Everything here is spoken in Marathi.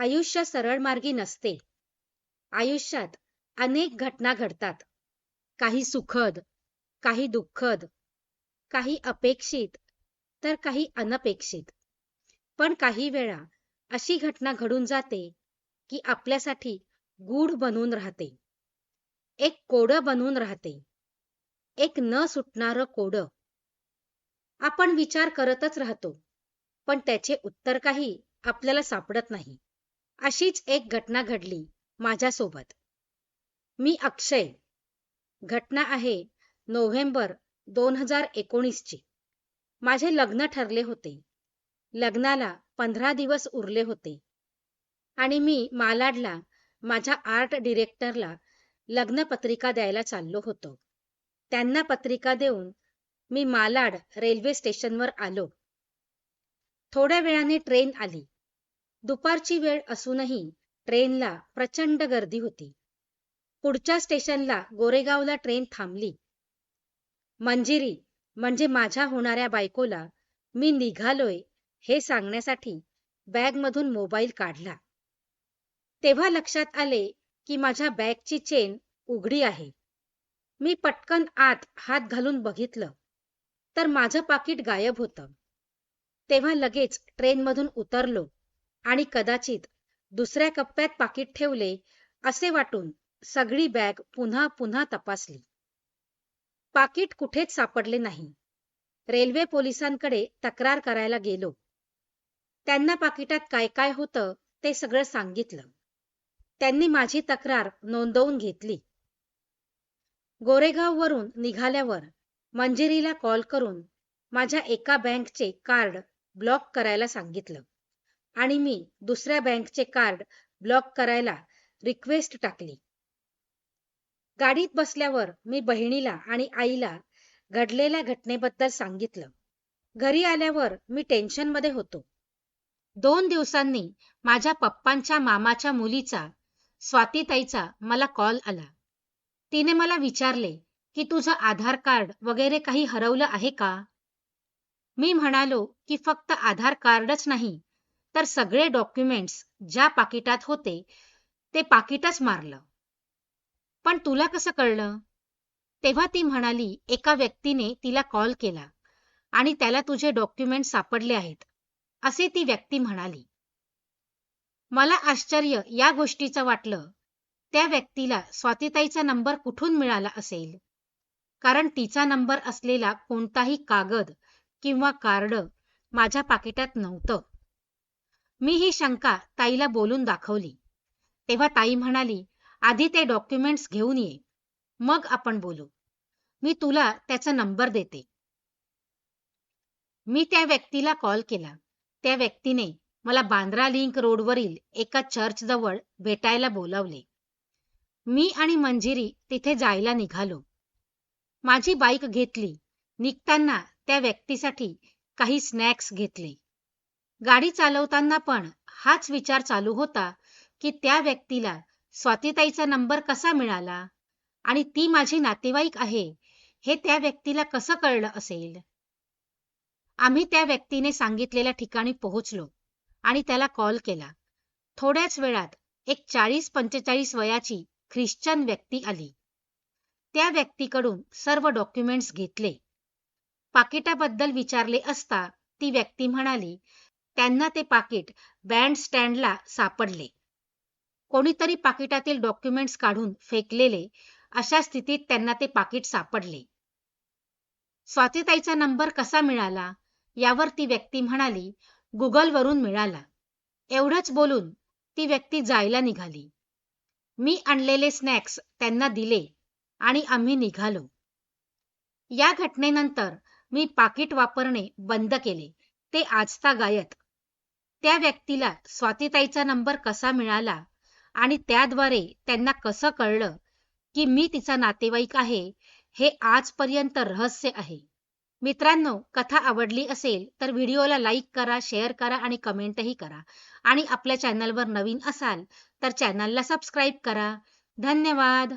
आयुष्य सरळ मार्गी नसते. आयुष्यात अनेक घटना घडतात. काही सुखद, काही दुःखद, काही अपेक्षित, तर काही अनपेक्षित. पण काही वेळा अशी घटना घडून जाते की आपल्यासाठी गूढ बनून राहते. एक कोडं बनून राहते. एक न सुटणारं कोडं. आपण विचार करतच राहतो, पण त्याचे उत्तर काही आपल्याला सापडत नाही. अशीच एक घटना घडली माझ्यासोबत. मी अक्षय. घटना आहे नोव्हेंबर 2019 ची. माझे लग्न ठरले होते. लग्नाला 15 दिवस उरले होते आणि मी मालाडला माझ्या आर्ट डिरेक्टरला लग्नपत्रिका द्यायला चाललो होतो. त्यांना पत्रिका देऊन मी मालाड रेल्वे स्टेशनवर आलो. थोड्या वेळाने ट्रेन आली. दुपारची वेळ असूनही ट्रेनला प्रचंड गर्दी होती. पुढच्या स्टेशनला गोरेगावला ट्रेन थांबली. मंजिरी म्हणजे माझ्या होणाऱ्या बायकोला मी निघालोय हे सांगण्यासाठी बॅगमधून मोबाईल काढला. तेव्हा लक्षात आले की माझ्या बॅगची चेन उघडी आहे. मी पटकन आत हात घालून बघितलं तर माझं पाकीट गायब होतं. तेव्हा लगेच ट्रेनमधून उतरलो आणि कदाचित दुसऱ्या कप्प्यात पाकीट ठेवले असे वाटून सगळी बॅग पुन्हा पुन्हा तपासली. पाकीट कुठेच सापडले नाही. रेल्वे पोलिसांकडे तक्रार करायला गेलो. त्यांना पाकिटात काय काय होतं ते सगळं सांगितलं. त्यांनी माझी तक्रार नोंदवून घेतली. गोरेगाववरून निघाल्यावर मंजिरीला कॉल करून माझ्या एका बँकचे कार्ड ब्लॉक करायला सांगितलं आणि मी दुसऱ्या बँकचे कार्ड ब्लॉक करायला रिक्वेस्ट टाकली. गाडीत बसल्यावर मी बहिणीला आणि आईला घडलेल्या घटनेबद्दल सांगितलं. घरी आल्यावर मी टेन्शनमध्ये होतो. 2 दिवसांनी माझ्या पप्पांच्या मामाच्या मुलीचा, स्वातीताईचा मला कॉल आला. तिने मला विचारले की तुझं आधार कार्ड वगैरे काही हरवलं आहे का? मी म्हणालो की फक्त आधार कार्डच नाही तर सगळे डॉक्युमेंट्स ज्या पाकिटात होते ते पाकिटच मारलं. पण तुला कसं कळलं? तेव्हा ती म्हणाली एका व्यक्तीने तिला कॉल केला आणि त्याला तुझे डॉक्युमेंट सापडले आहेत असे ती व्यक्ती म्हणाली. मला आश्चर्य या गोष्टीचं वाटलं. त्या व्यक्तीला स्वातीताईचा नंबर कुठून मिळाला असेल? कारण तिचा नंबर असलेला कोणताही कागद किंवा कार्ड माझ्या पाकिटात नव्हतं. मी ही शंका ताईला बोलून दाखवली. तेव्हा ताई म्हणाली आधी ते डॉक्युमेंट्स घेऊन ये, मग आपण बोलू. मी तुला त्याचा नंबर देते. मी त्या व्यक्तीला कॉल केला. त्या व्यक्तीने मला बांद्रा लिंक रोडवरील एका चर्चजवळ भेटायला बोलावले. मी आणि मंजिरी तिथे जायला निघालो. माझी बाईक घेतली. निघताना त्या व्यक्तीसाठी काही स्नॅक्स घेतले. गाडी चालवताना पण हाच विचार चालू होता की त्या व्यक्तीला स्वातीताईचा नंबर कसा मिळाला आणि ती माझी नातेवाईक आहे हे त्या व्यक्तीला कसं कळलं असेल? आम्ही त्या व्यक्तीने सांगितलेल्या ठिकाणी पोहोचलो आणि त्याला कॉल केला. थोड्याच वेळात एक 40-45 वयाची ख्रिश्चन व्यक्ती आली. त्या व्यक्तीकडून सर्व डॉक्युमेंट्स घेतले. पाकिटाबद्दल विचारले असता ती व्यक्ती म्हणाली त्यांना ते पाकिट बँड स्टँडला सापडले. कोणीतरी पाकिटातील डॉक्युमेंट्स काढून फेकलेले अशा स्थितीत त्यांना ते पाकिट सापडले. स्वातीताईचा नंबर कसा मिळाला यावर ती व्यक्ती म्हणाली गुगलवरून मिळाला. एवढंच बोलून ती व्यक्ती जायला निघाली. मी आणलेले स्नॅक्स त्यांना दिले आणि आम्ही निघालो. या घटनेनंतर मी पाकिट वापरणे बंद केले, ते आजतागायत. त्या व्यक्तीला स्वातीताईचा नंबर कसा मिळाला आणि त्याद्वारे त्यांना कसं कळलं की मी तिचा नातेवाईक आहे हे आजपर्यंत रहस्य आहे. मित्रांनो, कथा आवडली असेल तर व्हिडिओला लाईक करा, शेअर करा आणि कमेंटही करा. आणि आपल्या चॅनलवर नवीन असाल तर चॅनलला सबस्क्राईब करा. धन्यवाद.